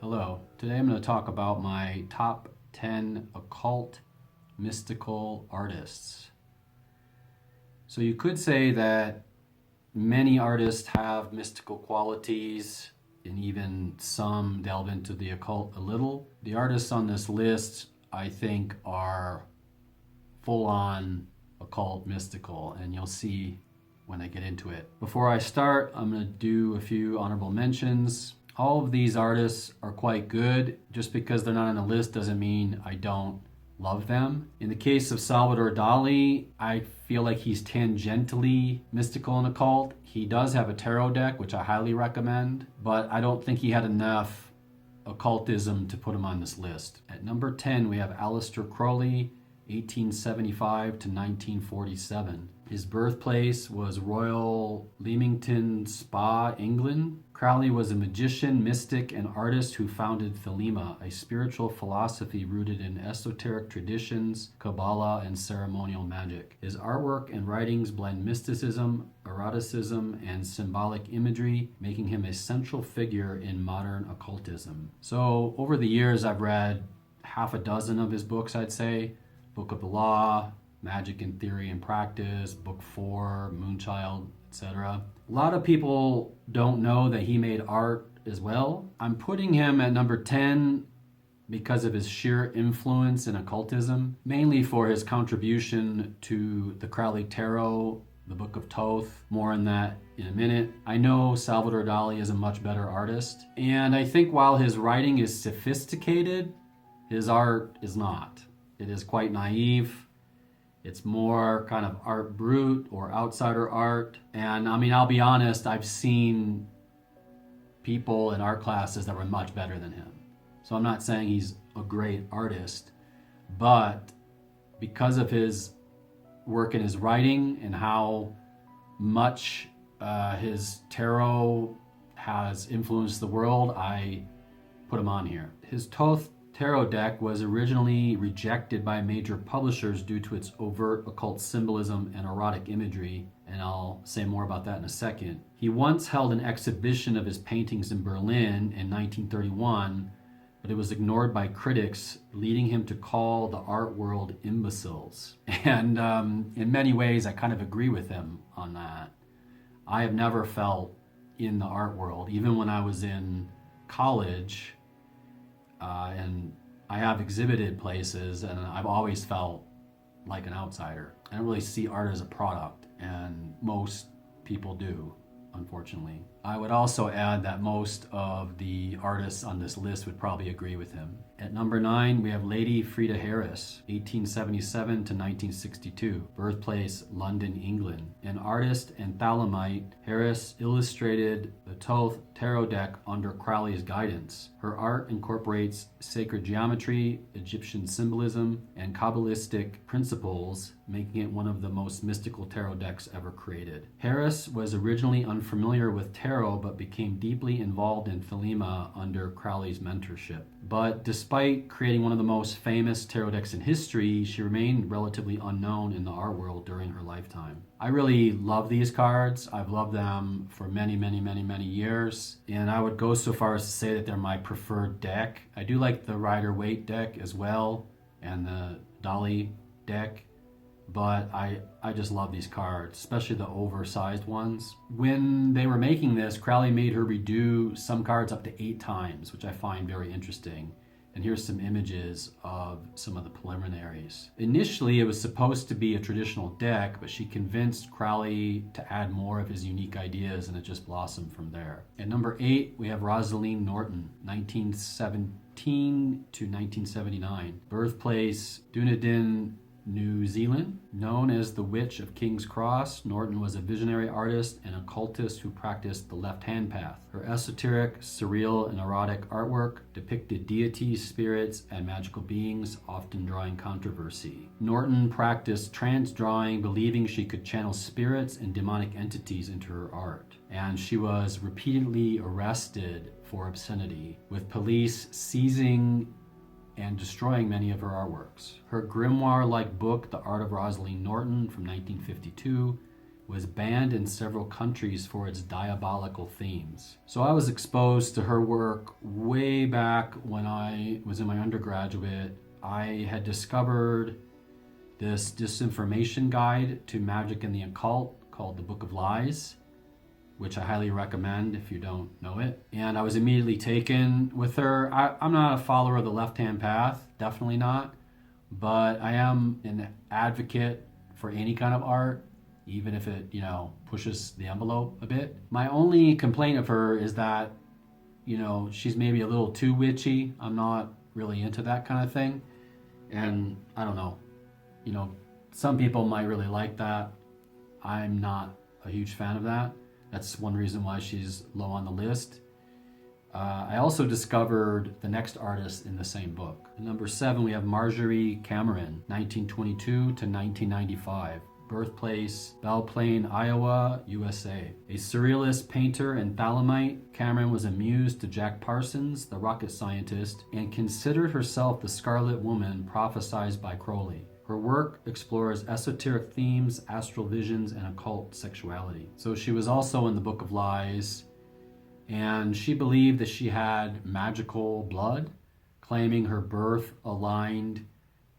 Hello, today I'm going to talk about my top 10 occult mystical artists. So you could say that many artists have mystical qualities and even some delve into the occult a little. The artists on this list I think are full-on occult mystical, and you'll see when I get into it. Before I start, I'm going to do a few honorable mentions. All of these artists are quite good. Just because they're not on the list doesn't mean I don't love them. In the case of Salvador Dali, I feel like he's tangentially mystical and occult. He does have a tarot deck, which I highly recommend, but I don't think he had enough occultism to put him on this list. At number 10, we have Aleister Crowley, 1875 to 1947. His birthplace was Royal Leamington Spa, England. Crowley was a magician, mystic, and artist who founded Thelema, a spiritual philosophy rooted in esoteric traditions, Kabbalah, and ceremonial magic. His artwork and writings blend mysticism, eroticism, and symbolic imagery, making him a central figure in modern occultism. So over the years, I've read half a dozen of his books, I'd say. Book of the Law, Magic in Theory and Practice, Book 4, Moonchild, etc. A lot of people don't know that he made art as well. I'm putting him at number 10 because of his sheer influence in occultism, mainly for his contribution to the Crowley Tarot, the Book of Thoth. More on that in a minute. I know Salvador Dali is a much better artist, and I think while his writing is sophisticated, his art is not. It is quite naive. It's more kind of art brut or outsider art. And I mean, I'll be honest, I've seen people in art classes that were much better than him. So I'm not saying he's a great artist, but because of his work in his writing and how much his tarot has influenced the world, I put him on here. His Thoth tarot deck was originally rejected by major publishers due to its overt occult symbolism and erotic imagery, and I'll say more about that in a second. He once held an exhibition of his paintings in Berlin in 1931, but it was ignored by critics, leading him to call the art world imbeciles. And in many ways, I kind of agree with him on that. I have never felt in the art world, even when I was in college, and I have exhibited places, and I've always felt like an outsider. I don't really see art as a product, and most people do, unfortunately. I would also add that most of the artists on this list would probably agree with him. At number 9, we have Lady Frieda Harris, 1877 to 1962, birthplace London, England. An artist and Thalamite, Harris illustrated the Thoth tarot deck under Crowley's guidance. Her art incorporates sacred geometry, Egyptian symbolism, and Kabbalistic principles, making it one of the most mystical tarot decks ever created. Harris was originally unfamiliar with tarot, but became deeply involved in Thelema under Crowley's mentorship. But despite creating one of the most famous tarot decks in history, she remained relatively unknown in the art world during her lifetime. I really love these cards. I've loved them for many, many, many, many years. And I would go so far as to say that they're my preferred deck. I do like the Rider-Waite deck as well, and the Dali deck. But I just love these cards, especially the oversized ones. When they were making this, Crowley made her redo some cards up to 8 times, which I find very interesting. And here's some images of some of the preliminaries. Initially, it was supposed to be a traditional deck, but she convinced Crowley to add more of his unique ideas, and it just blossomed from there. At number 8, we have Rosaleen Norton, 1917 to 1979. Birthplace, Dunedin, New Zealand. Known as the Witch of King's Cross, Norton was a visionary artist and occultist who practiced the left-hand path. Her esoteric, surreal, and erotic artwork depicted deities, spirits, and magical beings, often drawing controversy. Norton practiced trance drawing, believing she could channel spirits and demonic entities into her art. And she was repeatedly arrested for obscenity, with police seizing and destroying many of her artworks. Her grimoire-like book, The Art of Rosaleen Norton from 1952, was banned in several countries for its diabolical themes. So I was exposed to her work way back when I was in my undergraduate. I had discovered this disinformation guide to magic and the occult called The Book of Lies, which I highly recommend if you don't know it. And I was immediately taken with her. I'm not a follower of the left-hand path, definitely not, but I am an advocate for any kind of art, even if it, pushes the envelope a bit. My only complaint of her is that, she's maybe a little too witchy. I'm not really into that kind of thing. And I don't know, some people might really like that. I'm not a huge fan of that. That's one reason why she's low on the list. I also discovered the next artist in the same book. At number 7, we have Marjorie Cameron, 1922 to 1995. Birthplace, Belle Plaine, Iowa, USA. A surrealist painter and Thalamite, Cameron was a muse to Jack Parsons, the rocket scientist, and considered herself the Scarlet Woman prophesied by Crowley. Her work explores esoteric themes, astral visions, and occult sexuality. So she was also in the Book of Lies, and she believed that she had magical blood, claiming her birth aligned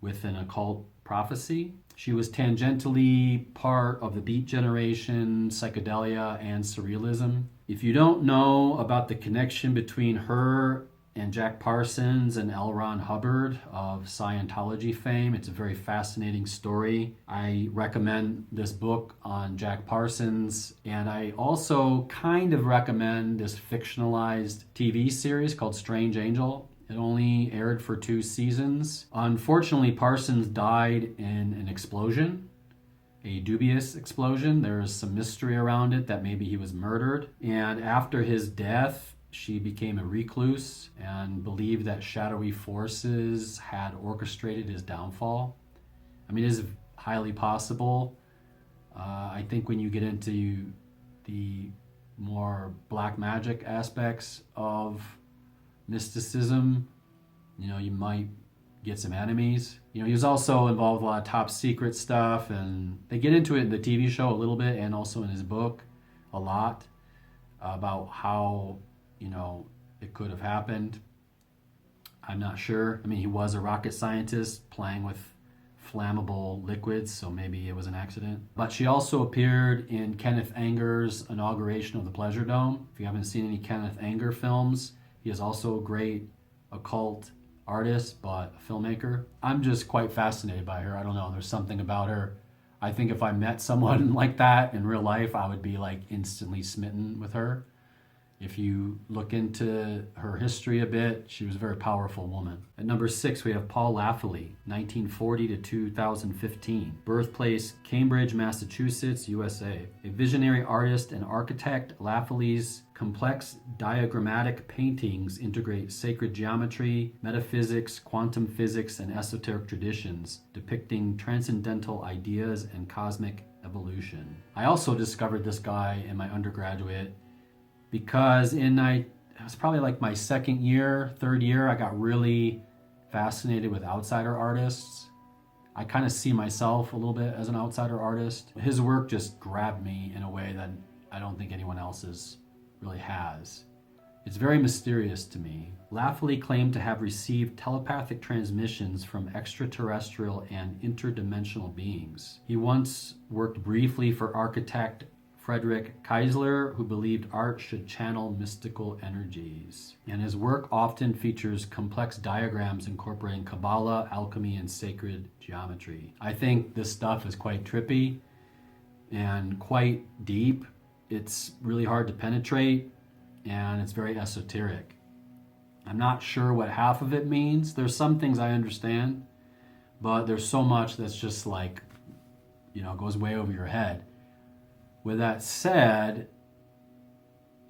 with an occult prophecy. She was tangentially part of the Beat Generation, psychedelia, and surrealism. If you don't know about the connection between her and Jack Parsons and L. Ron Hubbard of Scientology fame, it's a very fascinating story. I recommend this book on Jack Parsons, and I also kind of recommend this fictionalized TV series called Strange Angel. It only aired for 2 seasons. Unfortunately, Parsons died in an explosion, a dubious explosion. There is some mystery around it that maybe he was murdered. And after his death, she became a recluse and believed that shadowy forces had orchestrated his downfall. I mean, it is highly possible. I think when you get into the more black magic aspects of mysticism, you might get some enemies. He was also involved with a lot of top secret stuff, and they get into it in the TV show a little bit and also in his book a lot about how, it could have happened. I'm not sure. I mean, he was a rocket scientist playing with flammable liquids, so maybe it was an accident. But she also appeared in Kenneth Anger's inauguration of the Pleasure Dome. If you haven't seen any Kenneth Anger films, he is also a great occult artist, but a filmmaker. I'm just quite fascinated by her. I don't know, there's something about her. I think if I met someone like that in real life, I would be instantly smitten with her. If you look into her history a bit, she was a very powerful woman. At number 6, we have Paul Laffoley, 1940 to 2015. Birthplace, Cambridge, Massachusetts, USA. A visionary artist and architect, Laffoley's complex diagrammatic paintings integrate sacred geometry, metaphysics, quantum physics, and esoteric traditions, depicting transcendental ideas and cosmic evolution. I also discovered this guy in my undergraduate because it was probably my second year, third year, I got really fascinated with outsider artists. I kind of see myself a little bit as an outsider artist. His work just grabbed me in a way that I don't think anyone else's really has. It's very mysterious to me. Laffoley claimed to have received telepathic transmissions from extraterrestrial and interdimensional beings. He once worked briefly for architect Frederick Keisler, who believed art should channel mystical energies. And his work often features complex diagrams incorporating Kabbalah, alchemy, and sacred geometry. I think this stuff is quite trippy and quite deep. It's really hard to penetrate, and it's very esoteric. I'm not sure what half of it means. There's some things I understand, but there's so much that's just goes way over your head. With that said,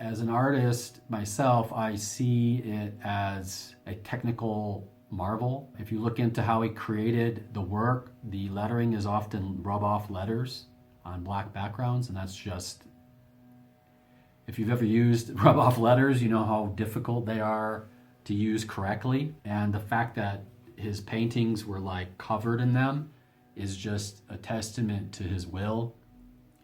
as an artist myself, I see it as a technical marvel. If you look into how he created the work, the lettering is often rub-off letters on black backgrounds, and that's just, if you've ever used rub-off letters, you know how difficult they are to use correctly. And the fact that his paintings were covered in them is just a testament to his will.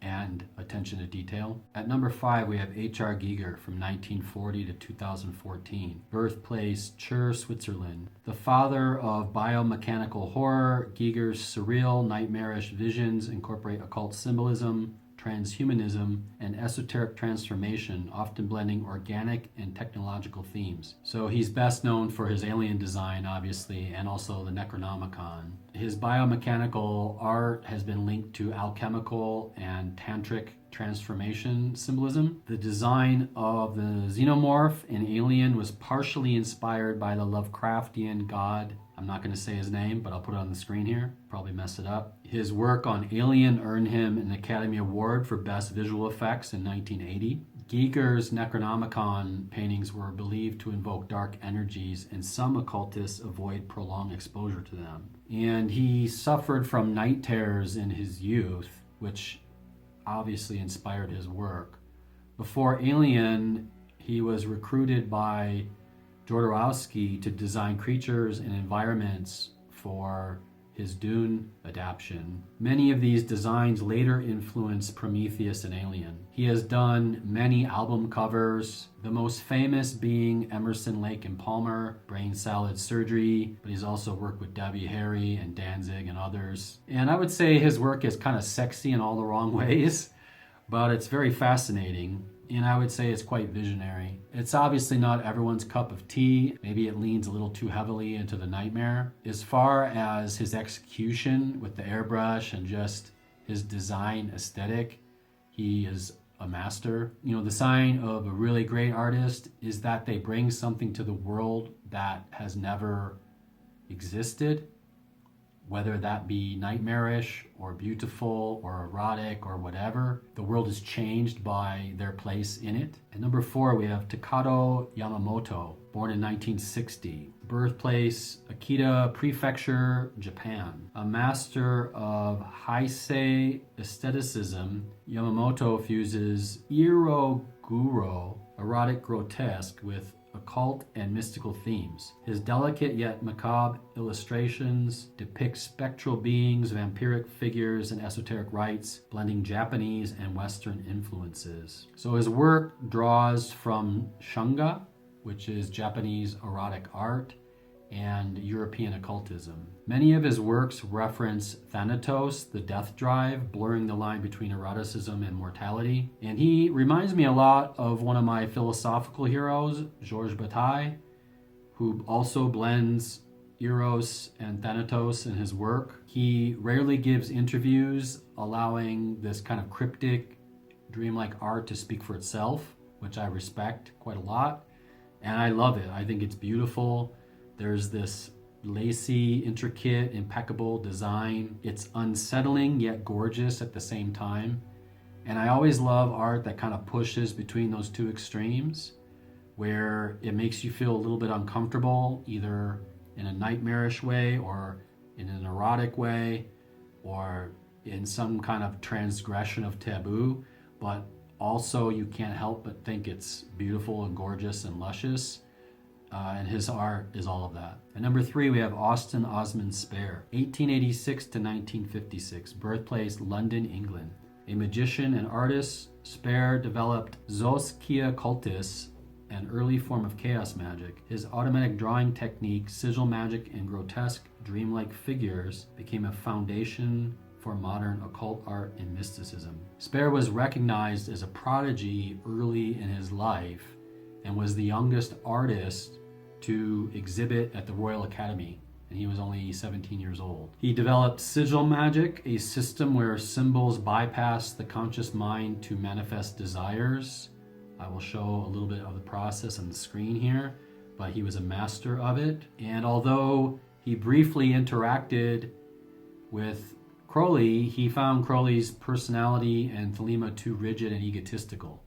and attention to detail. At number 5, we have H.R. Giger from 1940 to 2014. Birthplace, Chur, Switzerland. The father of biomechanical horror, Giger's surreal, nightmarish visions incorporate occult symbolism, transhumanism, and esoteric transformation, often blending organic and technological themes. So he's best known for his alien design, obviously, and also the Necronomicon. His biomechanical art has been linked to alchemical and tantric transformation symbolism. The design of the xenomorph in Alien was partially inspired by the Lovecraftian god. I'm not going to say his name, but I'll put it on the screen here. Probably mess it up. His work on Alien earned him an Academy Award for Best Visual Effects in 1980. Giger's Necronomicon paintings were believed to invoke dark energies, and some occultists avoid prolonged exposure to them. And he suffered from night terrors in his youth, which obviously inspired his work. Before Alien, he was recruited by Jodorowsky to design creatures and environments for his Dune adaptation. Many of these designs later influenced Prometheus and Alien. He has done many album covers, the most famous being Emerson, Lake and Palmer, Brain Salad Surgery, but he's also worked with Debbie Harry and Danzig and others. And I would say his work is kind of sexy in all the wrong ways, but it's very fascinating. And I would say it's quite visionary. It's obviously not everyone's cup of tea. Maybe it leans a little too heavily into the nightmare. As far as his execution with the airbrush and just his design aesthetic, he is a master. You know, the sign of a really great artist is that they bring something to the world that has never existed, whether that be nightmarish or beautiful or erotic or whatever. The world is changed by their place in it. At number 4, we have Takato Yamamoto, born in 1960. Birthplace, Akita Prefecture, Japan. A master of Heisei aestheticism, Yamamoto fuses iroguro, erotic grotesque, with occult and mystical themes. His delicate yet macabre illustrations depict spectral beings, vampiric figures, and esoteric rites, blending Japanese and Western influences. So his work draws from shunga, which is Japanese erotic art, and European occultism. Many of his works reference Thanatos, the death drive, blurring the line between eroticism and mortality. And he reminds me a lot of one of my philosophical heroes, Georges Bataille, who also blends Eros and Thanatos in his work. He rarely gives interviews, allowing this kind of cryptic, dreamlike art to speak for itself, which I respect quite a lot. And I love it. I think it's beautiful. There's this lacy, intricate, impeccable design. It's unsettling yet gorgeous at the same time. And I always love art that kind of pushes between those two extremes, where it makes you feel a little bit uncomfortable, either in a nightmarish way or in an erotic way or in some kind of transgression of taboo, but also you can't help but think it's beautiful and gorgeous and luscious. And his art is all of that. At number 3, we have Austin Osman Spare, 1886 to 1956, birthplace London, England. A magician and artist, Spare developed Zoskia cultus, an early form of chaos magic. His automatic drawing technique, sigil magic, and grotesque, dreamlike figures became a foundation for modern occult art and mysticism. Spare was recognized as a prodigy early in his life and was the youngest artist to exhibit at the Royal Academy, and he was only 17 years old. He developed sigil magic, a system where symbols bypass the conscious mind to manifest desires. I will show a little bit of the process on the screen here, but he was a master of it. And although he briefly interacted with Crowley, he found Crowley's personality and Thelema too rigid and egotistical.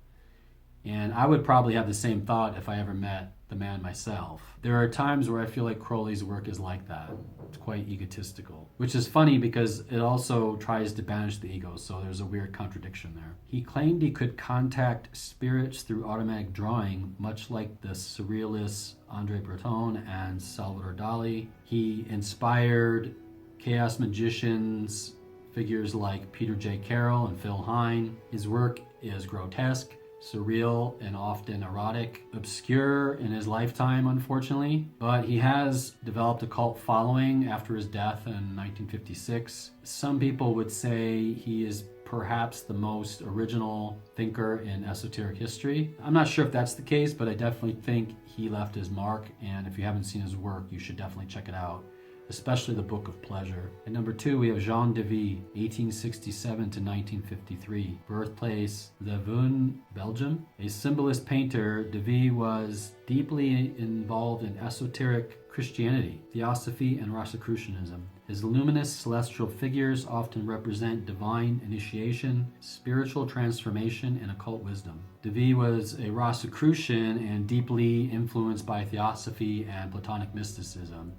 And I would probably have the same thought if I ever met the man myself. There are times where I feel like Crowley's work is like that. It's quite egotistical, which is funny because it also tries to banish the ego, so there's a weird contradiction there. He claimed he could contact spirits through automatic drawing, much like the surrealists André Breton and Salvador Dali. He inspired chaos magicians figures like Peter J. Carroll and Phil Hine. His work is grotesque, surreal, and often erotic, obscure in his lifetime, unfortunately, but he has developed a cult following after his death in 1956. Some people would say he is perhaps the most original thinker in esoteric history. I'm not sure if that's the case, but I definitely think he left his mark, and if you haven't seen his work, you should definitely check it out, especially the Book of Pleasure. At number 2, we have Jean Delville, 1867 to 1953. Birthplace, Leuven, Belgium. A symbolist painter, Delville was deeply involved in esoteric Christianity, theosophy, and Rosicrucianism. His luminous celestial figures often represent divine initiation, spiritual transformation, and occult wisdom. Delville was a Rosicrucian and deeply influenced by theosophy and Platonic mysticism,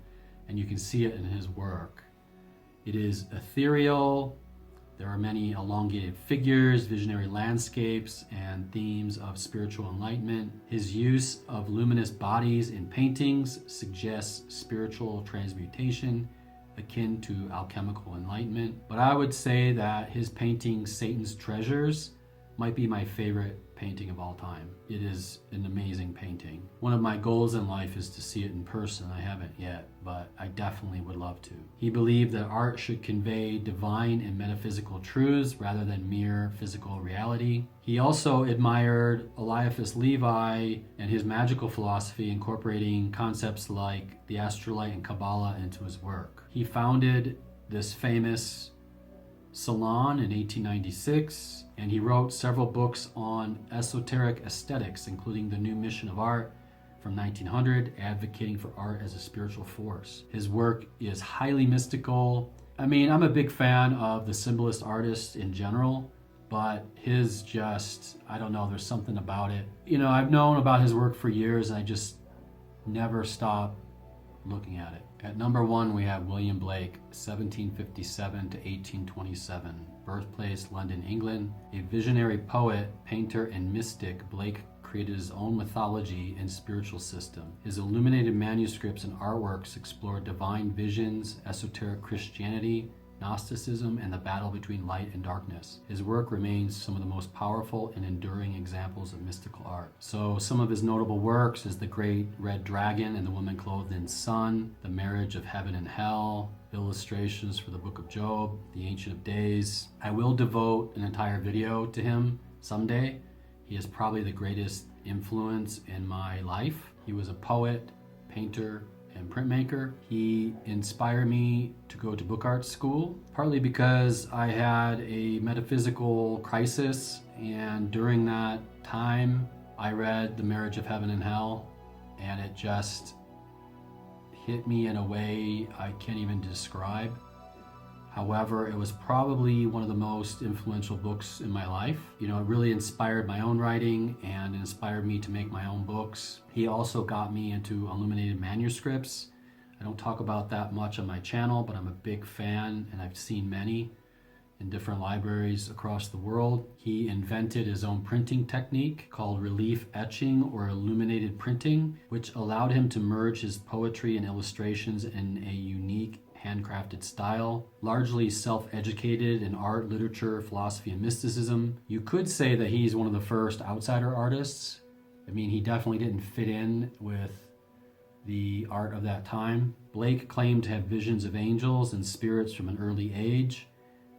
and you can see it in his work. It is ethereal. There are many elongated figures, visionary landscapes, and themes of spiritual enlightenment. His use of luminous bodies in paintings suggests spiritual transmutation akin to alchemical enlightenment. But I would say that his painting, Satan's Treasures, might be my favorite painting of all time. It is an amazing painting. One of my goals in life is to see it in person. I haven't yet, but I definitely would love to. He believed that art should convey divine and metaphysical truths rather than mere physical reality. He also admired Eliphas Levi and his magical philosophy, incorporating concepts like the astrolite and Kabbalah into his work. He founded this famous salon in 1896, and he wrote several books on esoteric aesthetics, including The New Mission of Art from 1900, advocating for art as a spiritual force. His work is highly mystical. I mean, I'm a big fan of the symbolist artists in general, but his just, I don't know, there's something about it. You know, I've known about his work for years, and I just never stop looking at it. At number 1, we have William Blake, 1757 to 1827. Birthplace, London, England. A visionary poet, painter, and mystic, Blake created his own mythology and spiritual system. His illuminated manuscripts and artworks explore divine visions, esoteric Christianity, Gnosticism, and the battle between light and darkness. His work remains some of the most powerful and enduring examples of mystical art. So some of his notable works is The Great Red Dragon and the Woman Clothed in Sun, The Marriage of Heaven and Hell, illustrations for the Book of Job, The Ancient of Days. I will devote an entire video to him someday. He is probably the greatest influence in my life. He was a poet, painter, and printmaker. He inspired me to go to book art school, partly because I had a metaphysical crisis, and during that time I read The Marriage of Heaven and Hell, and it just hit me in a way I can't even describe. However, it was probably one of the most influential books in my life. You know, it really inspired my own writing and inspired me to make my own books. He also got me into illuminated manuscripts. I don't talk about that much on my channel, but I'm a big fan, and I've seen many in different libraries across the world. He invented his own printing technique called relief etching or illuminated printing, which allowed him to merge his poetry and illustrations in a unique handcrafted style. Largely self-educated in art, literature, philosophy, and mysticism. You could say that he's one of the first outsider artists. I mean, he definitely didn't fit in with the art of that time. Blake claimed to have visions of angels and spirits from an early age,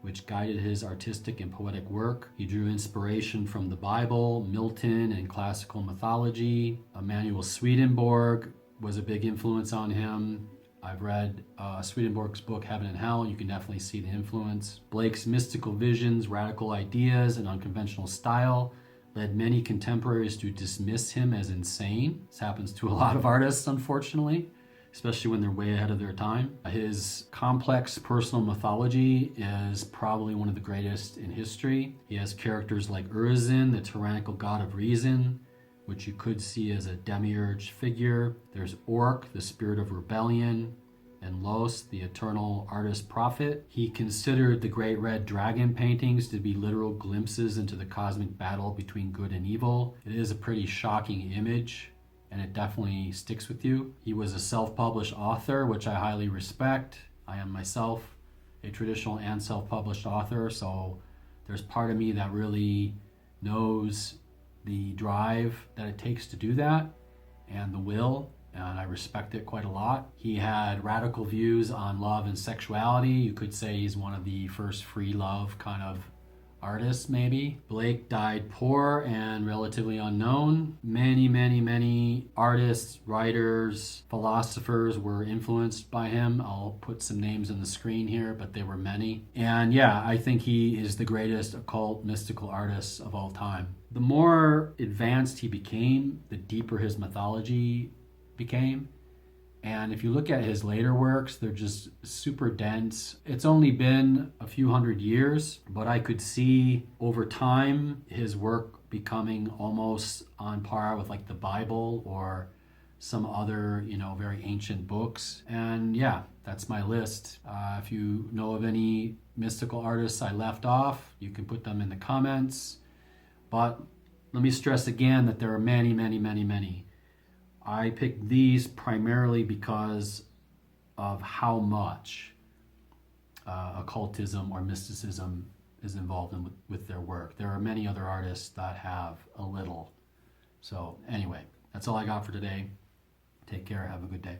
which guided his artistic and poetic work. He drew inspiration from the Bible, Milton, and classical mythology. Emanuel Swedenborg was a big influence on him. I've read Swedenborg's book, Heaven and Hell. You can definitely see the influence. Blake's mystical visions, radical ideas, and unconventional style led many contemporaries to dismiss him as insane. This happens to a lot of artists, unfortunately, especially when they're way ahead of their time. His complex personal mythology is probably one of the greatest in history. He has characters like Urizen, the tyrannical god of reason, which you could see as a demiurge figure. There's Orc, the spirit of rebellion, and Los, the eternal artist prophet. He considered the Great Red Dragon paintings to be literal glimpses into the cosmic battle between good and evil. It is a pretty shocking image, and it definitely sticks with you. He was a self-published author, which I highly respect. I am myself a traditional and self-published author, so there's part of me that really knows the drive that it takes to do that and the will, and I respect it quite a lot. He had radical views on love and sexuality. You could say he's one of the first free love kind of artists, maybe. Blake died poor and relatively unknown. Many artists, writers, philosophers were influenced by him. I'll put some names on the screen here, but there were many. And yeah, I think he is the greatest occult mystical artist of all time. The more advanced he became, the deeper his mythology became. And if you look at his later works, they're just super dense. It's only been a few hundred years, but I could see over time his work becoming almost on par with like the Bible or some other, very ancient books. And yeah, that's my list. If you know of any mystical artists I left off, you can put them in the comments. But let me stress again that there are many. I picked these primarily because of how much occultism or mysticism is involved with their work. There are many other artists that have a little. So anyway, that's all I got for today. Take care. Have a good day.